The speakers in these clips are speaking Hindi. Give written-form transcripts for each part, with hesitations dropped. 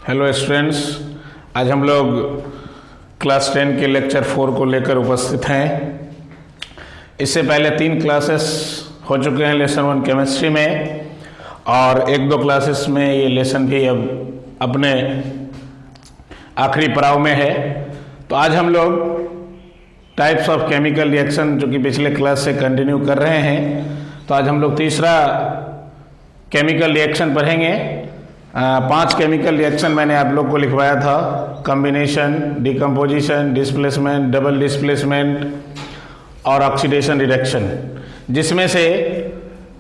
हेलो स्टूडेंट्स, आज हम लोग क्लास 10 के लेक्चर 4 को लेकर उपस्थित हैं। इससे पहले 3 क्लासेस हो चुके हैं लेसन 1 केमिस्ट्री में, और 1-2 क्लासेस में ये लेसन भी अब अपने आखिरी पड़ाव में है। तो आज हम लोग टाइप्स ऑफ केमिकल रिएक्शन जो कि पिछले क्लास से कंटिन्यू कर रहे हैं, तो आज हम लोग तीसरा केमिकल रिएक्शन पढ़ेंगे। 5 केमिकल रिएक्शन मैंने आप लोग को लिखवाया था: combination, decomposition, displacement, double displacement और ऑक्सीडेशन रिडक्शन, जिसमें से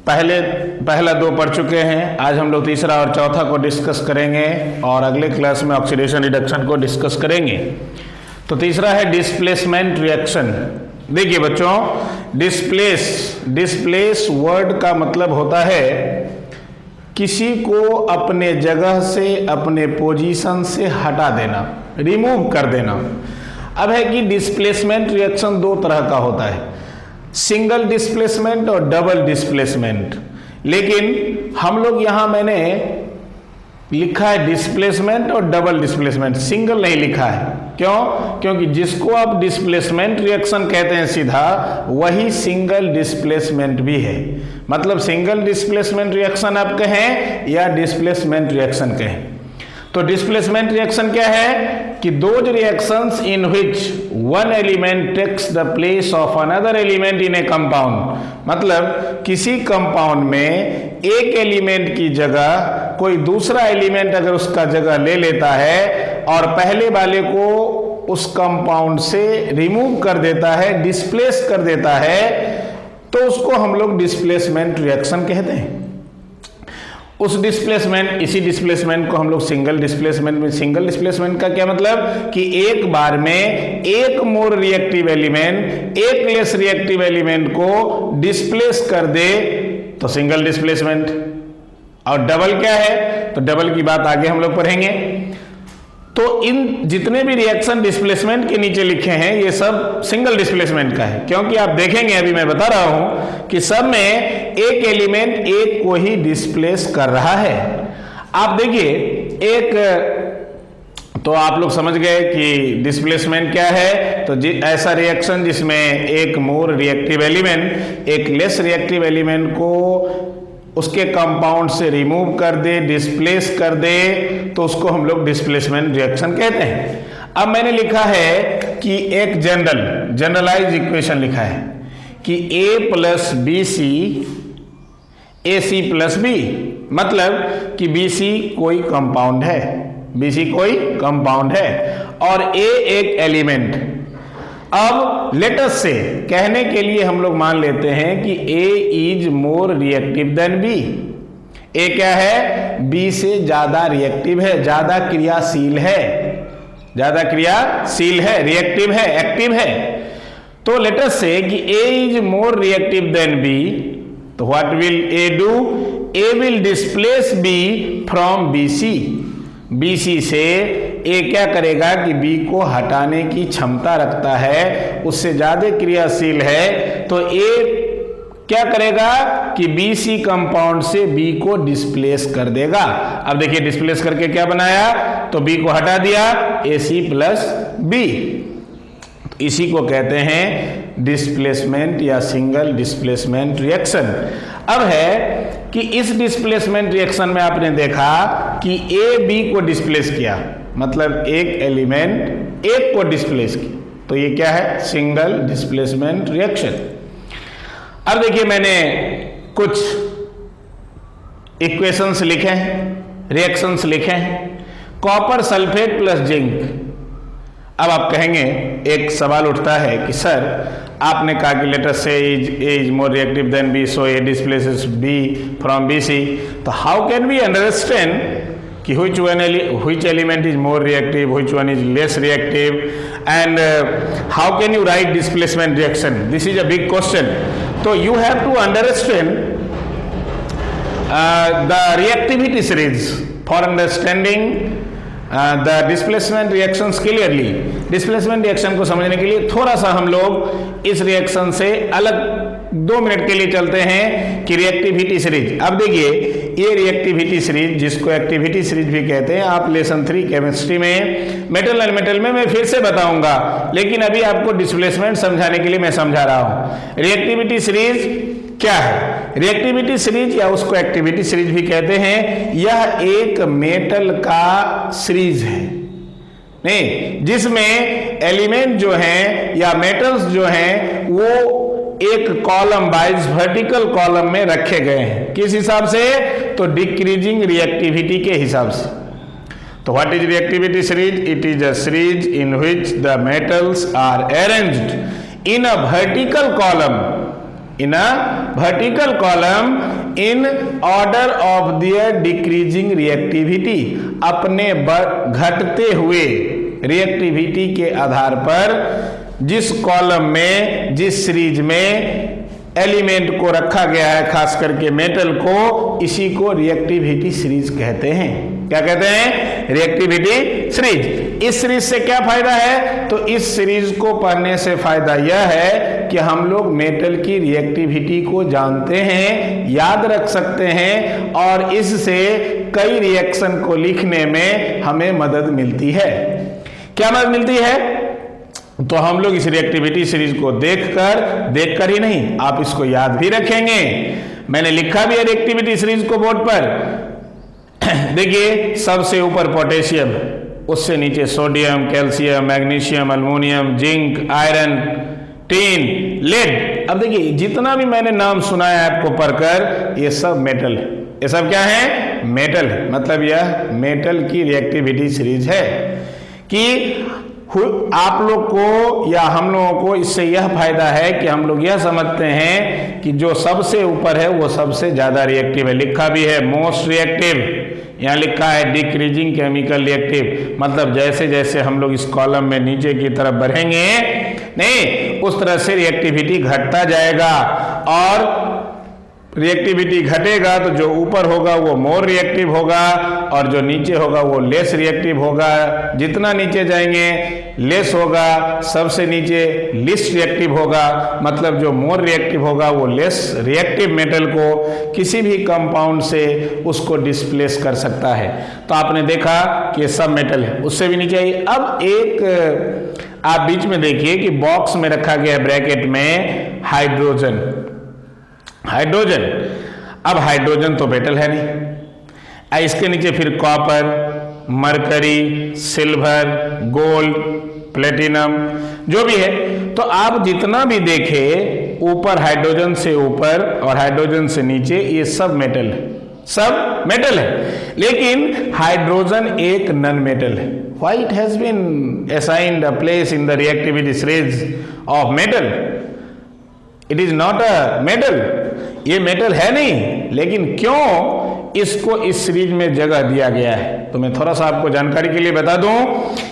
पहला 2 पढ़ चुके हैं। आज हम लोग तीसरा और चौथा को डिस्कस करेंगे और अगले क्लास में ऑक्सीडेशन रिडक्शन को डिस्कस करेंगे। तो तीसरा है डिस्प्लेसमेंट रिएक्शन। देखिए बच्चों, डिस्प्लेस वर्ड का मतलब होता है किसी को अपने जगह से, अपने पोजीशन से हटा देना, रिमूव कर देना। अब है कि डिस्प्लेसमेंट रिएक्शन 2 तरह का होता है, सिंगल डिस्प्लेसमेंट और डबल डिस्प्लेसमेंट। लेकिन हम लोग यहां मैंने लिखा है डिस्प्लेसमेंट और डबल डिस्प्लेसमेंट, सिंगल नहीं लिखा है। क्यों? क्योंकि जिसको आप डिस्प्लेसमेंट रिएक्शन कहते हैं सीधा, वही सिंगल डिस्प्लेसमेंट भी है। मतलब सिंगल डिस्प्लेसमेंट रिएक्शन आप कहें या डिस्प्लेसमेंट रिएक्शन कहें। तो डिस्प्लेसमेंट रिएक्शन क्या है कि those reactions in which one element takes the place of another element in a compound. मतलब किसी कंपाउंड में एक एलिमेंट की जगह कोई दूसरा एलिमेंट अगर उसका जगह ले लेता है और पहले वाले को उस कंपाउंड से रिमूव कर देता है, डिस्प्लेस कर देता है, तो उसको हम लोग डिस्प्लेसमेंट रिएक्शन कहते हैं। इसी डिस्प्लेसमेंट को हम लोग सिंगल डिस्प्लेसमेंट का क्या मतलब कि एक बार में एक मोर रिएक्टिव एलिमेंट एक लेस रिएक्टिव एलिमेंट को डिस्प्लेस कर दे, तो सिंगल डिस्प्लेसमेंट। और डबल क्या है? तो डबल की बात आगे हम लोग पढ़ेंगे। तो इन जितने भी रिएक्शन डिस्प्लेसमेंट के नीचे लिखे हैं, ये सब सिंगल डिस्प्लेसमेंट का है। क्योंकि आप देखेंगे, अभी मैं बता रहा हूं कि सब में एक एलिमेंट एक को ही डिस्प्लेस कर रहा है। आप देखिए, तो आप लोग समझ गए कि डिस्प्लेसमेंट क्या है। तो ऐसा रिएक्शन जिसमें एक मोर रिएक्टिव एलिमेंट एक लेस रिएक्टिव एलिमेंट को उसके कंपाउंड से रिमूव कर दे, डिस्प्लेस कर दे, तो उसको हम लोग डिस्प्लेसमेंट रिएक्शन कहते हैं। अब मैंने लिखा है कि एक जनरलाइज इक्वेशन लिखा है कि A + BC AC + B, मतलब कि BC कोई कंपाउंड है, और A एक एलिमेंट। अब लेटस से कहने के लिए हम लोग मान लेते हैं कि A is more reactive then B। A क्या है? B से ज्यादा रिएक्टिव है, ज्यादा क्रियाशील है, रिएक्टिव है, एक्टिव है। तो लेटस से कि A is more reactive then B, तो what will A do? A will displace B from BC से A क्या करेगा कि B को हटाने की क्षमता रखता है, उससे ज्यादा क्रियाशील है। तो A क्या करेगा कि BC कंपाउंड से B को डिस्प्लेस कर देगा। अब देखिए, डिस्प्लेस करके क्या बनाया? तो B को हटा दिया, AC + B। तो इसी को कहते हैं डिस्प्लेसमेंट या सिंगल डिस्प्लेसमेंट रिएक्शन। अब है कि इस डिस्प्लेसमेंट रिएक्शन में आपने देखा कि A B को डिस्प्लेस किया, मतलब एक एलिमेंट एक को डिस्प्लेस किया, तो ये क्या है? Single displacement reaction. अब देखिए, मैंने कुछ इक्वेशंस लिखे हैं, रिएक्शंस लिखे हैं। Copper sulphate + zinc. अब आप कहेंगे, एक सवाल उठता है कि सर आपने कहा कि let's say A is more reactive than B, so A displaces B from BC. तो how can we understand कि which element is more reactive, which one is less reactive, and how can you write displacement reaction? This is a big question. So you have to understand the reactivity series for understanding the displacement reactions clearly. Displacement reaction को समझने के लिए थोड़ा सा हम लोग इस रिएक्शन से अलग 2 मिनट के लिए चलते हैं कि रिएक्टिविटी सीरीज। अब देखिए ये रिएक्टिविटी सीरीज, जिसको एक्टिविटी सीरीज भी कहते हैं, आप लेसन 3 केमिस्ट्री में मेटल एंड मेटल में मैं फिर से बताऊंगा, लेकिन अभी आपको डिस्प्लेसमेंट समझाने के लिए मैं समझा रहा हूं। रिएक्टिविटी सीरीज क्या है? रिएक्टिविटी सीरीज या उसको एक्टिविटी सीरीज भी कहते हैं, यह एक मेटल का सीरीज है, नहीं, जिसमें एलिमेंट जो हैं या मेटल्स जो हैं वो एक कॉलम वाइज वर्टिकल कॉलम में रखे गए हैं। किस हिसाब से? तो डिक्रीजिंग रिएक्टिविटी के हिसाब से। तो what is reactivity series? It is a series in which the metals are arranged in a vertical column, in a vertical column in order of their decreasing reactivity, अपने घटते हुए रिएक्टिविटी के आधार पर जिस कॉलम में, जिस सीरीज में एलिमेंट को रखा गया है, खास करके मेटल को, इसी को रिएक्टिविटी सीरीज कहते हैं। क्या कहते हैं? Reactivity series. इस सीरीज से क्या फायदा है? तो इस सीरीज को पढ़ने से फायदा यह है कि हम लोग मेटल की रिएक्टिविटी को जानते हैं, याद रख सकते हैं, और इससे कई रिएक्शन को लिखने में हमें मदद मिलती है। क्या मदद मिलती है? तो हम लोग इस रिएक्टिविटी सीरीज को देखकर ही नहीं, आप इसको याद भी रखेंगे। मैंने लिखा भी है रिएक्टिविटी सीरीज को बोर्ड पर। देखिए, सबसे ऊपर पोटेशियम, उससे नीचे sodium, calcium, magnesium, aluminium, zinc, iron, tin, lead. अब देखिए जितना भी मैंने नाम सुनाया आपको पढ़कर, ये सब मेटल है। ये सब क्या है? मेटल है। मतलब यह मेटल की रिएक्टिविटी सीरीज है कि आप लोग को या हम लोगों को इससे यह फायदा है कि हम लोग यह समझते हैं कि जो सबसे ऊपर है वो सबसे ज्यादा रिएक्टिव है। लिखा भी है मोस्ट रिएक्टिव, यहाँ लिखा है डिक्रीजिंग केमिकल रिएक्टिव। मतलब जैसे जैसे हम लोग इस कॉलम में नीचे की तरफ बढ़ेंगे, नहीं, उस तरह से रिएक्टिविटी घटता जाएगा, और रिएक्टिविटी घटेगा तो जो ऊपर होगा वो मोर रिएक्टिव होगा, और जो नीचे होगा वो लेस रिएक्टिव होगा। जितना नीचे जाएंगे लेस होगा, सबसे नीचे लिस्ट रिएक्टिव होगा। मतलब जो मोर रिएक्टिव होगा वो लेस रिएक्टिव मेटल को किसी भी कंपाउंड से उसको डिस्प्लेस कर सकता है। तो आपने देखा कि ये सब मेटल है। उससे भी नीचे आइए। अब एक आप बीच में देखिए कि बॉक्स में रखा गया है ब्रैकेट में हाइड्रोजन। हाइड्रोजन, अब हाइड्रोजन तो मेटल है नहीं। इसके नीचे फिर copper, mercury, silver, gold, platinum, जो भी है। तो आप जितना भी देखें, ऊपर हाइड्रोजन से ऊपर और हाइड्रोजन से नीचे, ये सब मेटल है, सब मेटल है। लेकिन हाइड्रोजन एक नॉन मेटल है। Why it has been assigned a place in the reactivity series of metal? It is not a metal. ये मेटल है नहीं, लेकिन क्यों इसको इस सीरीज में जगह दिया गया है? तो मैं थोड़ा सा आपको जानकारी के लिए बता दूं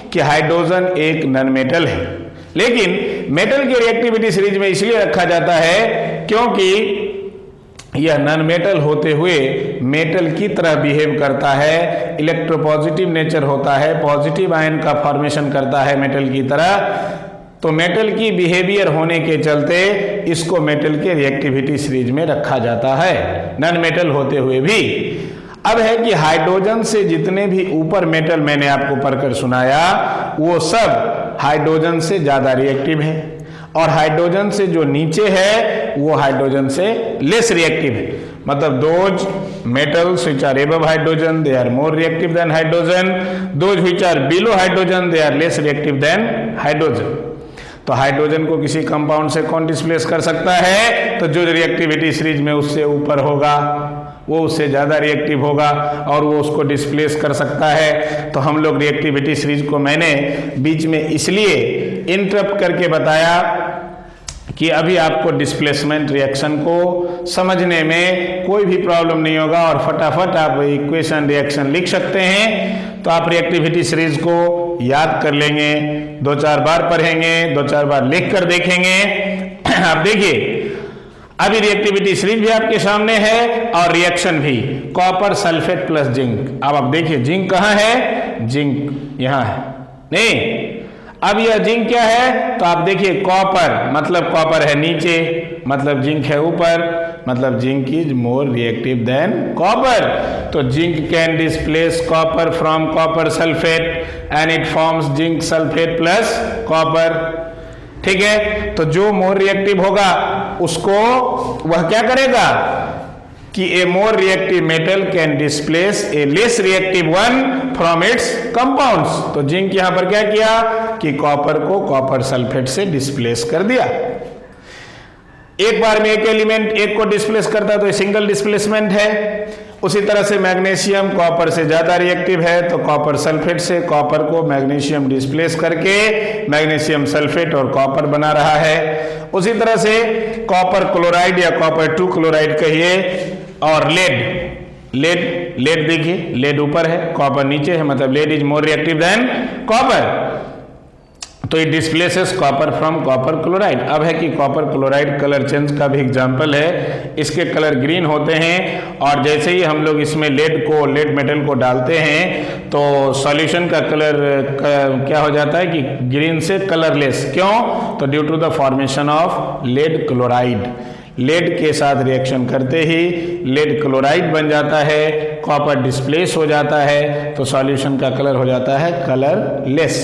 कि हाइड्रोजन एक नॉन मेटल है, लेकिन मेटल की रिएक्टिविटी सीरीज में इसलिए रखा जाता है क्योंकि यह नॉन मेटल होते हुए मेटल की तरह बिहेव करता है, इलेक्ट्रोपॉजिटिव नेचर होता है, पॉजिटिव आयन का फॉर्मेशन करता है मेटल की तरह। तो मेटल की बिहेवियर होने के चलते इसको मेटल के रिएक्टिविटी सीरीज में रखा जाता है, नॉन मेटल होते हुए भी। अब है कि हाइड्रोजन से जितने भी ऊपर मेटल मैंने आपको पढ़कर सुनाया, वो सब हाइड्रोजन से ज्यादा रिएक्टिव है, और हाइड्रोजन से जो नीचे है वो हाइड्रोजन से लेस रिएक्टिव है। मतलब those metals which are above hydrogen, they are more reactive than hydrogen. Those which are below hydrogen, they are less reactive than hydrogen. तो हाइड्रोजन को किसी कंपाउंड से कौन डिस्प्लेस कर सकता है? तो जो रिएक्टिविटी सीरीज में उससे ऊपर होगा वो उससे ज्यादा रिएक्टिव होगा और वो उसको डिस्प्लेस कर सकता है। तो हम लोग रिएक्टिविटी सीरीज को मैंने बीच में इसलिए इंटरप्ट करके बताया कि अभी आपको डिस्प्लेसमेंट रिएक्शन को समझने में कोई भी प्रॉब्लम नहीं होगा और फटाफट आप इक्वेशन रिएक्शन लिख सकते हैं। तो आप रिएक्टिविटी सीरीज को याद कर लेंगे, 2-4 बार पढ़ेंगे, 2-4 बार लिख कर देखेंगे। आप देखिए अभी रिएक्टिविटी सीरीज भी आपके सामने है और रिएक्शन भी, कॉपर सल्फेट प्लस जिंक। अब आप देखिए जिंक कहाँ है? जिंक यहाँ है नहीं। अब यह जिंक क्या है? तो आप देखिए कॉपर, मतलब कॉपर है नीचे, मतलब जिंक है ऊपर, मतलब zinc is more reactive than copper. तो zinc can displace copper from copper sulphate and it forms zinc sulphate plus copper. ठीक है, तो जो मोर रिएक्टिव होगा उसको वह क्या करेगा कि a more reactive metal can displace a less reactive one from its compounds. तो जिंक यहां पर क्या किया कि कॉपर को कॉपर सल्फेट से डिस्प्लेस कर दिया। एक बार में एक एलिमेंट एक को डिस्प्लेस करता है तो सिंगल डिस्प्लेसमेंट है। उसी तरह से मैग्नीशियम कॉपर से ज्यादा रिएक्टिव है, तो कॉपर सल्फेट से कॉपर को मैग्नीशियम डिस्प्लेस करके मैग्नीशियम सल्फेट और कॉपर बना रहा है। उसी तरह से कॉपर क्लोराइड या कॉपर 2 क्लोराइड कहिए, और लेड देखिए, लेड ऊपर है कॉपर नीचे है, मतलब lead is more reactive than copper. तो it displaces copper from copper chloride. अब है कि कॉपर क्लोराइड कलर चेंज का भी एग्जांपल है। इसके कलर ग्रीन होते हैं और जैसे ही हम लोग इसमें लेड मेटल को डालते हैं तो सॉल्यूशन का कलर क्या हो जाता है कि ग्रीन से कलरलेस। क्यों? तो due to the formation of lead chloride. Lead के साथ रिएक्शन करते ही लेड क्लोराइड बन जाता है, कॉपर डिस्प्लेस हो जाता है, तो सॉल्यूशन का कलर हो जाता है कलरलेस।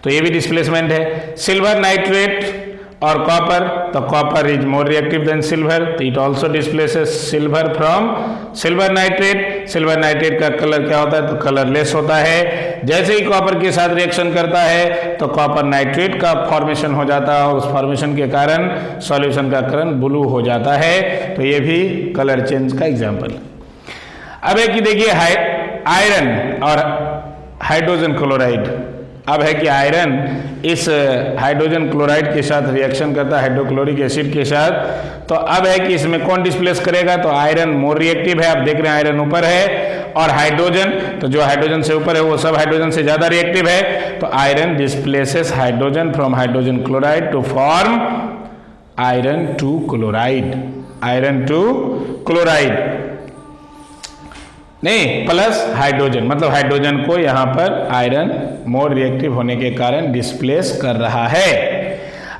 तो ये भी डिस्प्लेसमेंट है। सिल्वर नाइट्रेट और कॉपर, तो copper is more reactive than silver, तो it also displaces silver from silver nitrate. Silver nitrate का कलर क्या होता है? तो कलरलेस होता है। जैसे ही कॉपर के साथ रिएक्शन करता है तो कॉपर नाइट्रेट का फॉर्मेशन हो जाता है और उस फॉर्मेशन के कारण सॉल्यूशन का कलर ब्लू हो जाता है। तो ये भी कलर चेंज का एग्जाम्पल। अब है कि देखिए आयरन और हाइड्रोजन क्लोराइड। अब है कि आयरन इस हाइड्रोजन क्लोराइड के साथ रिएक्शन करता है हाइड्रोक्लोरिक एसिड के साथ। तो अब है कि इसमें कौन डिस्प्लेस करेगा? तो आयरन मोर रिएक्टिव है, आप देख रहे हैं आयरन ऊपर है, और हाइड्रोजन, तो जो हाइड्रोजन से ऊपर है वो सब हाइड्रोजन से ज्यादा रिएक्टिव है। तो iron displaces hydrogen from hydrogen chloride to form iron 2 chloride. Iron 2 chloride नहीं प्लस हाइड्रोजन, मतलब हाइड्रोजन को यहां पर आयरन मोर रिएक्टिव होने के कारण डिस्प्लेस कर रहा है।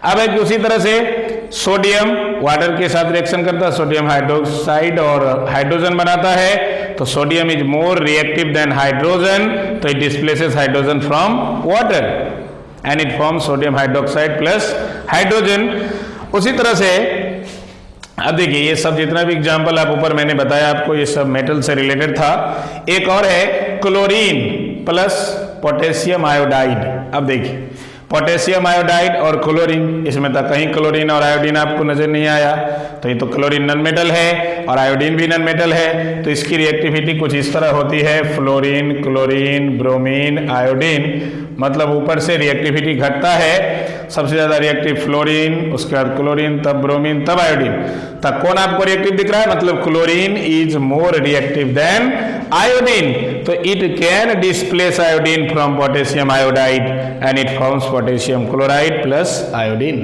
अब है कि उसी तरह से सोडियम वाटर के साथ रिएक्शन करता है, सोडियम हाइड्रोक्साइड और हाइड्रोजन बनाता है। तो sodium is more reactive than hydrogen, तो it displaces hydrogen from water and it form sodium hydroxide plus hydrogen. उसी तरह से अब देखिए ये सब जितना भी एग्जाम्पल आप ऊपर मैंने बताया आपको, ये सब मेटल से रिलेटेड था। एक और है क्लोरीन प्लस पोटेशियम आयोडाइड। अब देखिए पोटेशियम आयोडाइड और क्लोरीन, इसमें तो कहीं क्लोरीन और आयोडीन आपको नजर नहीं आया। तो ये तो क्लोरीन नॉन मेटल है और आयोडीन भी नॉन मेटल है। तो इसकी रिएक्टिविटी कुछ इस तरह होती है, फ्लोरीन, क्लोरीन, ब्रोमीन, आयोडीन, मतलब ऊपर से रिएक्टिविटी घटता है। सबसे ज्यादा रिएक्टिव फ्लोरीन, उसके बाद क्लोरीन, तब ब्रोमीन, तब आयोडीन। तब कौन आपको रिएक्टिव दिख रहा है? मतलब chlorine is more reactive than iodine, तो it can displace iodine from potassium iodide and it forms potassium chloride plus iodine.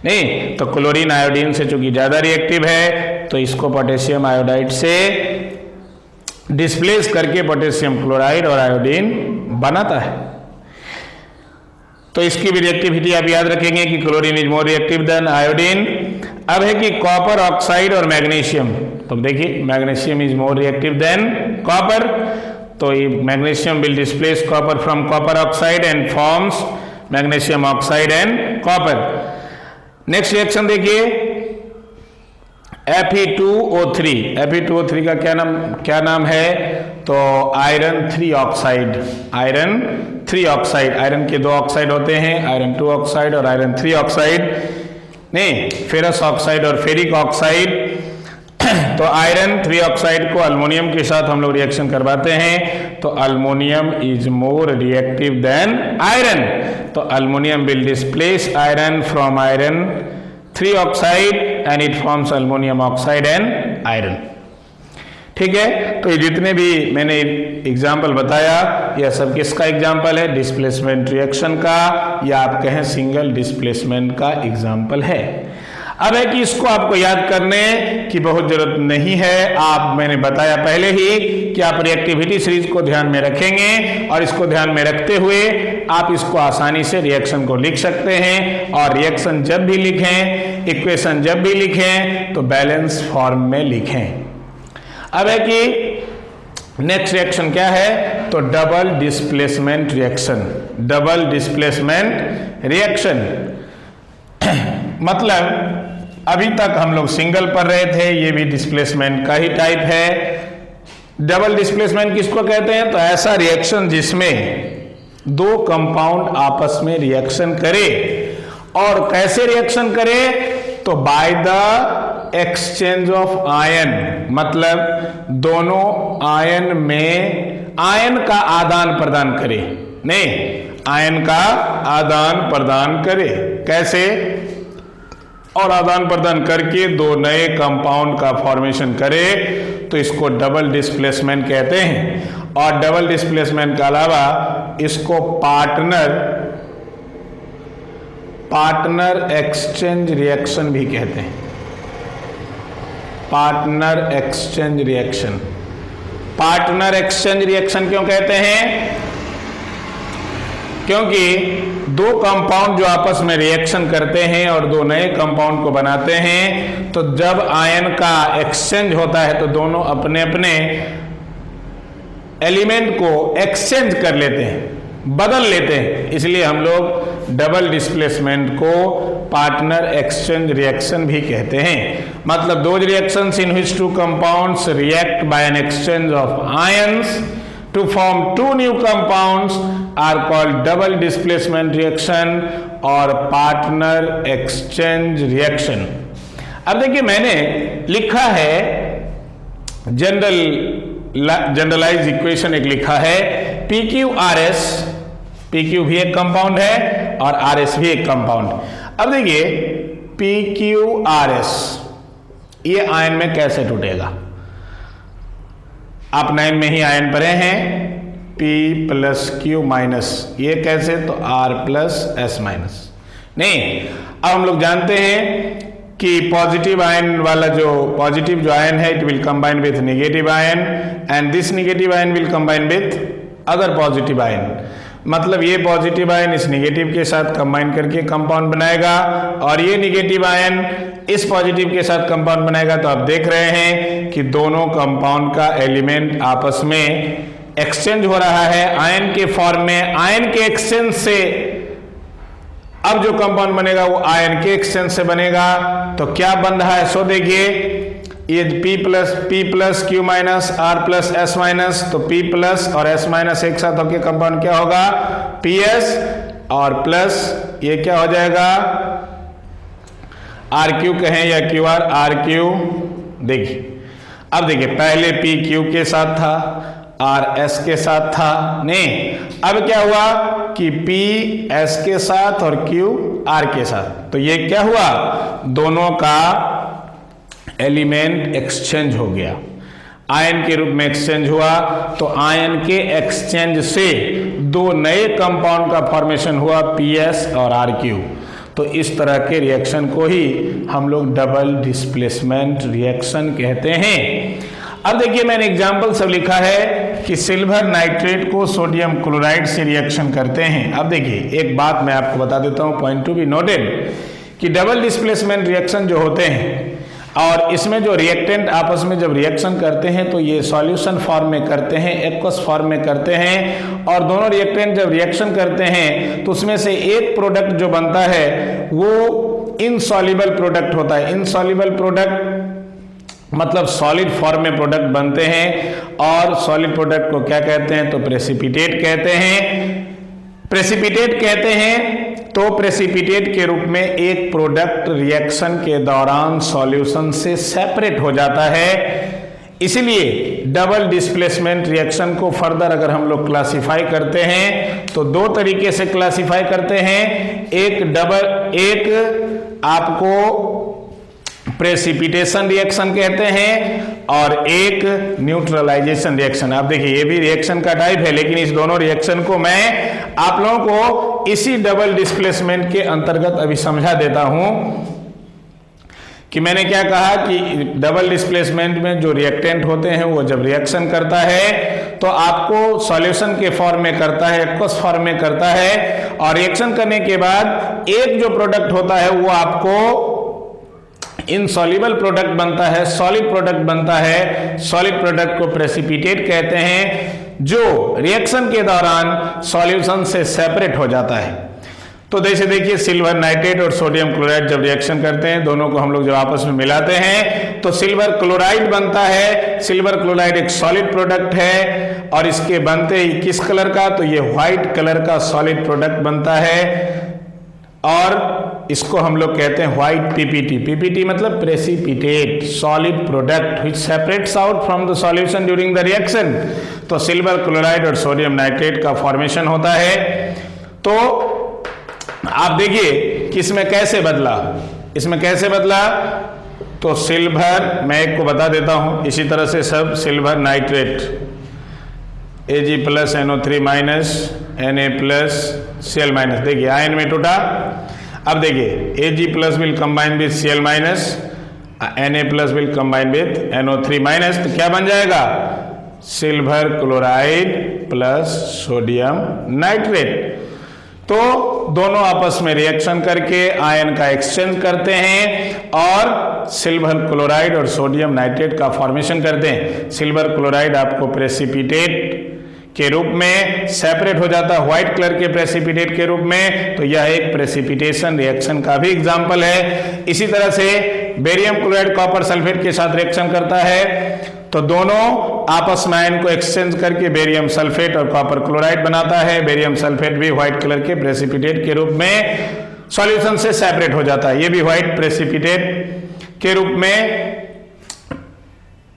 नहीं, तो क्लोरीन आयोडीन से चूंकि ज्यादा रिएक्टिव है तो इसको पोटेशियम आयोडाइड से डिस्प्लेस करके पोटेशियम क्लोराइड और आयोडीन बनाता है। तो इसकी भी रिएक्टिविटी आप याद रखेंगे कि chlorine is more reactive than iodine. अब है कि कॉपर ऑक्साइड और मैग्नीशियम, तो देखिए magnesium is more reactive than copper, तो ये magnesium will displace copper from copper oxide and forms magnesium oxide and copper. Next reaction देखिए Fe2O3। Fe2O3 का क्या नाम है? तो iron 3 oxide. Iron 3 oxide, iron के 2 ऑक्साइड होते हैं, आयरन 2 ऑक्साइड और आयरन 3 ऑक्साइड, नहीं फेरस ऑक्साइड और फेरिक ऑक्साइड। तो आयरन 3 ऑक्साइड को अल्मोनियम के साथ हम लोग रिएक्शन करवाते हैं, तो aluminium is more reactive than iron, तो aluminium will displace iron from iron 3 oxide and it forms aluminium oxide and iron. ठीक है, तो ये जितने भी मैंने एग्जाम्पल बताया यह सब किसका एग्जाम्पल है? डिस्प्लेसमेंट रिएक्शन का, या आप कहें सिंगल डिस्प्लेसमेंट का एग्जाम्पल है। अब है कि इसको आपको याद करने की बहुत जरूरत नहीं है। मैंने बताया पहले ही कि आप रिएक्टिविटी सीरीज को ध्यान में रखेंगे और इसको ध्यान में रखते हुए आप इसको आसानी से रिएक्शन को लिख सकते हैं। और रिएक्शन जब भी लिखें, इक्वेशन जब भी लिखें तो बैलेंस फॉर्म में लिखें। अब है कि नेक्स्ट रिएक्शन क्या है, तो double displacement reaction. Double displacement reaction मतलब अभी तक हम लोग सिंगल पढ़ रहे थे, ये भी डिस्प्लेसमेंट का ही टाइप है। डबल डिस्प्लेसमेंट किसको कहते हैं, तो ऐसा रिएक्शन जिसमें दो कंपाउंड आपस में रिएक्शन करे। और कैसे रिएक्शन करे, तो by the exchange of ion, मतलब दोनों आयन में आयन का आदान प्रदान करे। नहीं, आयन का आदान प्रदान करे। कैसे, और आदान प्रदान करके दो नए कंपाउंड का फॉर्मेशन करे, तो इसको डबल डिस्प्लेसमेंट कहते हैं। और डबल डिस्प्लेसमेंट के अलावा इसको पार्टनर एक्सचेंज रिएक्शन भी कहते हैं। Partner exchange reaction. Partner exchange reaction क्यों कहते हैं, क्योंकि दो कंपाउंड जो आपस में रिएक्शन करते हैं और दो नए कंपाउंड को बनाते हैं, तो जब आयन का एक्सचेंज होता है तो दोनों अपने अपने एलिमेंट को एक्सचेंज कर लेते हैं, बदल लेते हैं। इसलिए हम लोग डबल डिस्प्लेसमेंट को पार्टनर एक्सचेंज रिएक्शन भी कहते हैं। मतलब दो reactions in which two compounds react by an exchange of ions to form two new compounds are called double displacement reaction और partner exchange reaction। अब देखिए मैंने लिखा है जनरलाइज इक्वेशन एक लिखा है, PQRS, PQ भी एक कंपाउंड है और RS भी एक कंपाउंड। अब देखिए PQRS ये आयन में कैसे टूटेगा, आप 9 में ही आयन पढ़े हैं, P प्लस Q माइनस, ये कैसे, तो R प्लस S माइनस। नहीं, अब हम लोग जानते हैं कि पॉजिटिव आयन वाला जो पॉजिटिव जो आयन है, it will combine with negative ion and this negative ion will combine with other positive ion. मतलब ये पॉजिटिव आयन इस नेगेटिव के साथ कंबाइन करके कंपाउंड बनाएगा और ये नेगेटिव आयन इस पॉजिटिव के साथ कंपाउंड बनाएगा। तो आप देख रहे हैं कि दोनों कंपाउंड का एलिमेंट आपस में एक्सचेंज हो रहा है आयन के फॉर्म में। आयन के एक्सचेंज से अब जो कंपाउंड बनेगा वो आयन के एक्सचेंज से बनेगा। तो क्या बन रहा है, सो देखिए, ये P plus Q minus R plus S minus, तो P प्लस और S माइनस एक साथ होकर कंपाउंड क्या होगा, PS और प्लस ये क्या हो जाएगा, RQ कहें या QR, RQ। देखिए अब देखिए, पहले P Q के साथ था, R S के साथ था, नहीं, अब क्या हुआ कि P S के साथ और Q R के साथ, तो ये क्या हुआ, दोनों का एलिमेंट एक्सचेंज हो गया, आयन के रूप में एक्सचेंज हुआ। तो आयन के एक्सचेंज से दो नए कंपाउंड का फॉर्मेशन हुआ, PS और RQ। तो इस तरह के रिएक्शन को ही हम लोग डबल डिस्प्लेसमेंट रिएक्शन कहते हैं। अब देखिए मैंने एग्जाम्पल सब लिखा है कि सिल्वर नाइट्रेट को सोडियम क्लोराइड से रिएक्शन करते हैं। अब देखिए एक बात मैं आपको बता देता हूं, पॉइंट टू बी नोटेड, कि डबल डिस्प्लेसमेंट रिएक्शन जो होते हैं और इसमें जो रिएक्टेंट आपस में जब रिएक्शन करते हैं तो ये सॉल्यूशन फॉर्म में करते हैं, एक्वस फॉर्म में करते हैं। और दोनों रिएक्टेंट जब रिएक्शन करते हैं तो उसमें से एक प्रोडक्ट जो बनता है वो इनसॉल्युबल प्रोडक्ट होता है। इनसॉल्युबल प्रोडक्ट मतलब सॉलिड फॉर्म में प्रोडक्ट बनते हैं और सॉलिड प्रोडक्ट को क्या कहते हैं, तो प्रेसिपिटेट कहते हैं। प्रेसिपिटेट कहते हैं तो प्रेसिपिटेट के रूप में एक प्रोडक्ट रिएक्शन के दौरान सॉल्यूशन से सेपरेट हो जाता है। इसलिए डबल डिस्प्लेसमेंट रिएक्शन को फर्दर अगर हम लोग क्लासिफाई करते हैं तो दो तरीके से क्लासिफाई करते हैं। एक आपको प्रेसिपिटेशन रिएक्शन कहते हैं और एक न्यूट्रलाइजेशन रिएक्शन। आप देखिए ये भी रिएक्शन का टाइप है, लेकिन इस दोनों रिएक्शन को मैं आप लोगों को इसी डबल डिस्प्लेसमेंट के अंतर्गत अभी समझा देता हूं। कि मैंने क्या कहा कि डबल डिस्प्लेसमेंट में जो रिएक्टेंट होते हैं वो जब रिएक्शन करता है तो आपको सॉल्यूशन के फॉर्म में करता है, एक्वस फॉर्म में करता है, और रिएक्शन करने के बाद एक जो प्रोडक्ट होता है वो आपको इनसॉल्युबल प्रोडक्ट बनता है, सॉलिड प्रोडक्ट बनता है। सॉलिड प्रोडक्ट को प्रेसिपिटेट कहते हैं, जो रिएक्शन के दौरान सॉल्यूशन से सेपरेट हो जाता है। तो जैसे देखिए सिल्वर नाइट्रेट और सोडियम क्लोराइड जब रिएक्शन करते हैं, दोनों को हम लोग जब आपस में मिलाते हैं तो सिल्वर क्लोराइड बनता है। सिल्वर क्लोराइड एक सॉलिड प्रोडक्ट है और इसके बनते ही किस कलर का, तो ये व्हाइट कलर का सॉलिड प्रोडक्ट बनता है और इसको हम लोग कहते हैं व्हाइट पीपीटी। पीपीटी मतलब precipitate solid product which separates out from the solution during the reaction. तो सिल्वर क्लोराइड और सोडियम नाइट्रेट का फॉर्मेशन होता है। तो आप देखिए कि इसमें कैसे बदला, इसमें कैसे बदला, तो सिल्वर, मैं एक को बता देता हूं, इसी तरह से सब silver nitrate Ag plus NO3 minus Na plus Cl minus, देखिए आयन में टूटा। अब देखिए Ag plus will combine with Cl minus, Na plus will combine with NO3 minus, तो क्या बन जाएगा, silver chloride plus sodium nitrate. तो दोनों आपस में रिएक्शन करके आयन का एक्सचेंज करते हैं और सिल्वर क्लोराइड और सोडियम नाइट्रेट का फॉर्मेशन करते हैं। सिल्वर क्लोराइड आपको प्रेसिपिटेट के रूप में सेपरेट हो जाता है, व्हाइट कलर के प्रेसिपिटेट के रूप में, तो यह एक प्रेसिपिटेशन रिएक्शन का भी एग्जाम्पल है। इसी तरह से बेरियम क्लोराइड कॉपर सल्फेट के साथ रिएक्शन करता है तो दोनों आपस में आयन को एक्सचेंज करके बेरियम सल्फेट और कॉपर क्लोराइड बनाता है। बेरियम सल्फेट भी व्हाइट कलर के प्रेसिपिटेट के रूप में सॉल्यूशन से सेपरेट हो जाता है। ये भी व्हाइट प्रेसिपिटेट के रूप में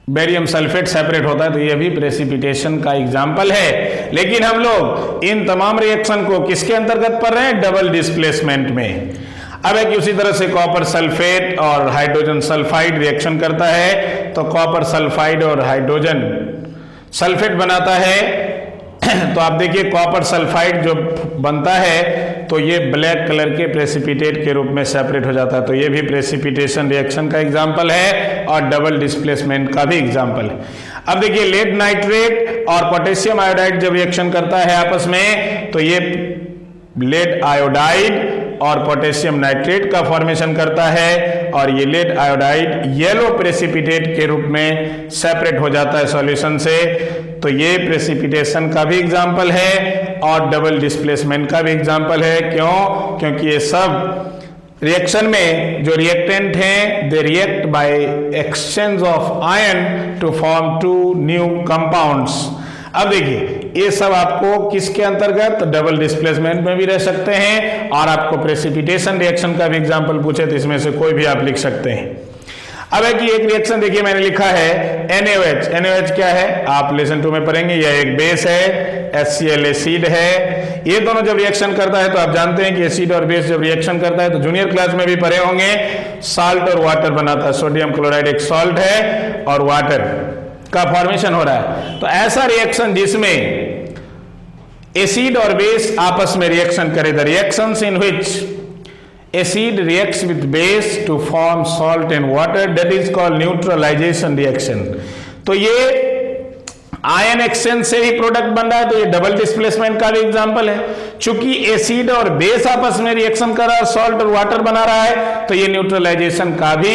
बेरियम सल्फेट सेपरेट होता है, तो ये भी प्रेसिपिटेशन का एग्जाम्पल है। लेकिन हम लोग इन तमाम रिएक्शन को किसके अंतर्गत पढ़ रहे हैं, डबल डिस्प्लेसमेंट में। अब एक उसी तरह से कॉपर सल्फेट और हाइड्रोजन सल्फाइड रिएक्शन करता है तो कॉपर सल्फाइड और हाइड्रोजन सल्फेट बनाता है। तो आप देखिए कॉपर सल्फाइड जो बनता है तो ये ब्लैक कलर के प्रेसिपिटेट के रूप में सेपरेट हो जाता है, तो ये भी प्रेसिपिटेशन रिएक्शन का एग्जाम्पल है और डबल डिस्प्लेसमेंट का भी एग्जाम्पल है। अब देखिए लेड नाइट्रेट और पोटेशियम आयोडाइड जब रिएक्शन करता है आपस में तो ये लेड आयोडाइड और पोटेशियम नाइट्रेट का फॉर्मेशन करता है और ये लेड आयोडाइड येलो प्रेसिपिटेट के रूप में सेपरेट हो जाता है सॉल्यूशन से, तो ये प्रेसिपिटेशन का भी एग्जाम्पल है और डबल डिस्प्लेसमेंट का भी एग्जाम्पल है। क्यों? क्योंकि ये सब रिएक्शन में जो रिएक्टेंट हैं they react by exchange of ion to form two new compounds. अब देखिए ये सब आपको किसके अंतर्गत, डबल डिस्प्लेसमेंट में भी रह सकते हैं और आपको प्रेसिपिटेशन रिएक्शन का भी एग्जाम्पल पूछे तो इसमें से कोई भी आप लिख सकते हैं। अब है कि एक रिएक्शन देखिए मैंने लिखा है NaOH। NaOH क्या है आप लेसन 2 में पढ़ेंगे, यह एक बेस है, HCl एसिड है। ये दोनों जब रिएक्शन करता है तो आप जानते हैं कि एसिड और बेस जब रिएक्शन करता है तो जूनियर क्लास में भी पढ़े होंगे, साल्ट और वाटर बनाता है। सोडियम क्लोराइड एक सॉल्ट है और वाटर का फॉर्मेशन हो रहा है। तो ऐसा रिएक्शन जिसमें एसिड और बेस आपस में रिएक्शन करे, the reactions in which acid reacts with base to form salt and water, that is called neutralization reaction। तो ये आयन एक्सचेंज से ही प्रोडक्ट बन रहा है तो ये डबल डिस्प्लेसमेंट का भी एग्जांपल है। चूंकि एसिड और बेस आपस में रिएक्शन कर रहा है, सॉल्ट और वाटर बना रहा है, तो ये न्यूट्रलाइजेशन का भी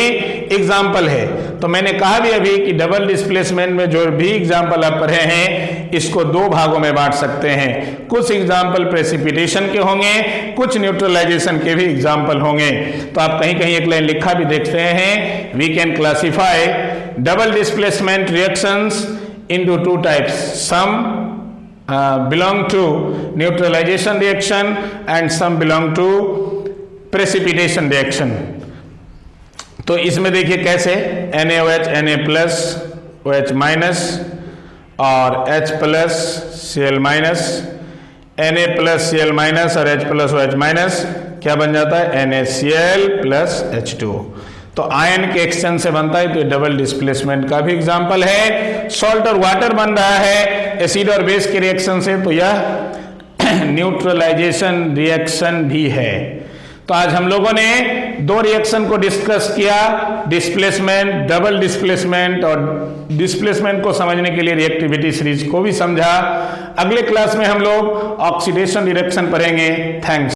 एग्जांपल है। तो मैंने कहा भी अभी कि डबल डिस्प्लेसमेंट में जो भी एग्जांपल आप पढ़े हैं इसको 2 भागों में बांट सकते हैं। कुछ एग्जांपल प्रेसिपिटेशन के होंगे, कुछ न्यूट्रलाइजेशन के भी एग्जांपल होंगे। तो आप कहीं कहीं एक लाइन लिखा भी देखते हैं, we can classify double displacement reactions into 2 types, some belong to neutralization reaction and some belong to precipitation reaction। तो इसमें देखिए कैसे NaOH Na plus OH minus और H plus Cl minus, Na plus Cl minus और H प्लस OH माइनस क्या बन जाता है, NaCl प्लस H2। तो आयन के एक्सचेंज से बनता है तो डबल डिस्प्लेसमेंट का भी एग्जांपल है। सॉल्ट और वाटर बन रहा है एसिड और बेस के रिएक्शन से तो यह न्यूट्रलाइजेशन रिएक्शन भी है। तो आज हम लोगों ने दो रिएक्शन को डिस्कस किया, डिस्प्लेसमेंट, डबल डिस्प्लेसमेंट, और डिस्प्लेसमेंट को समझने के लिए रिएक्टिविटी सीरीज को भी समझा। अगले क्लास में हम लोग ऑक्सीडेशन रिएक्शन पढ़ेंगे। थैंक्स।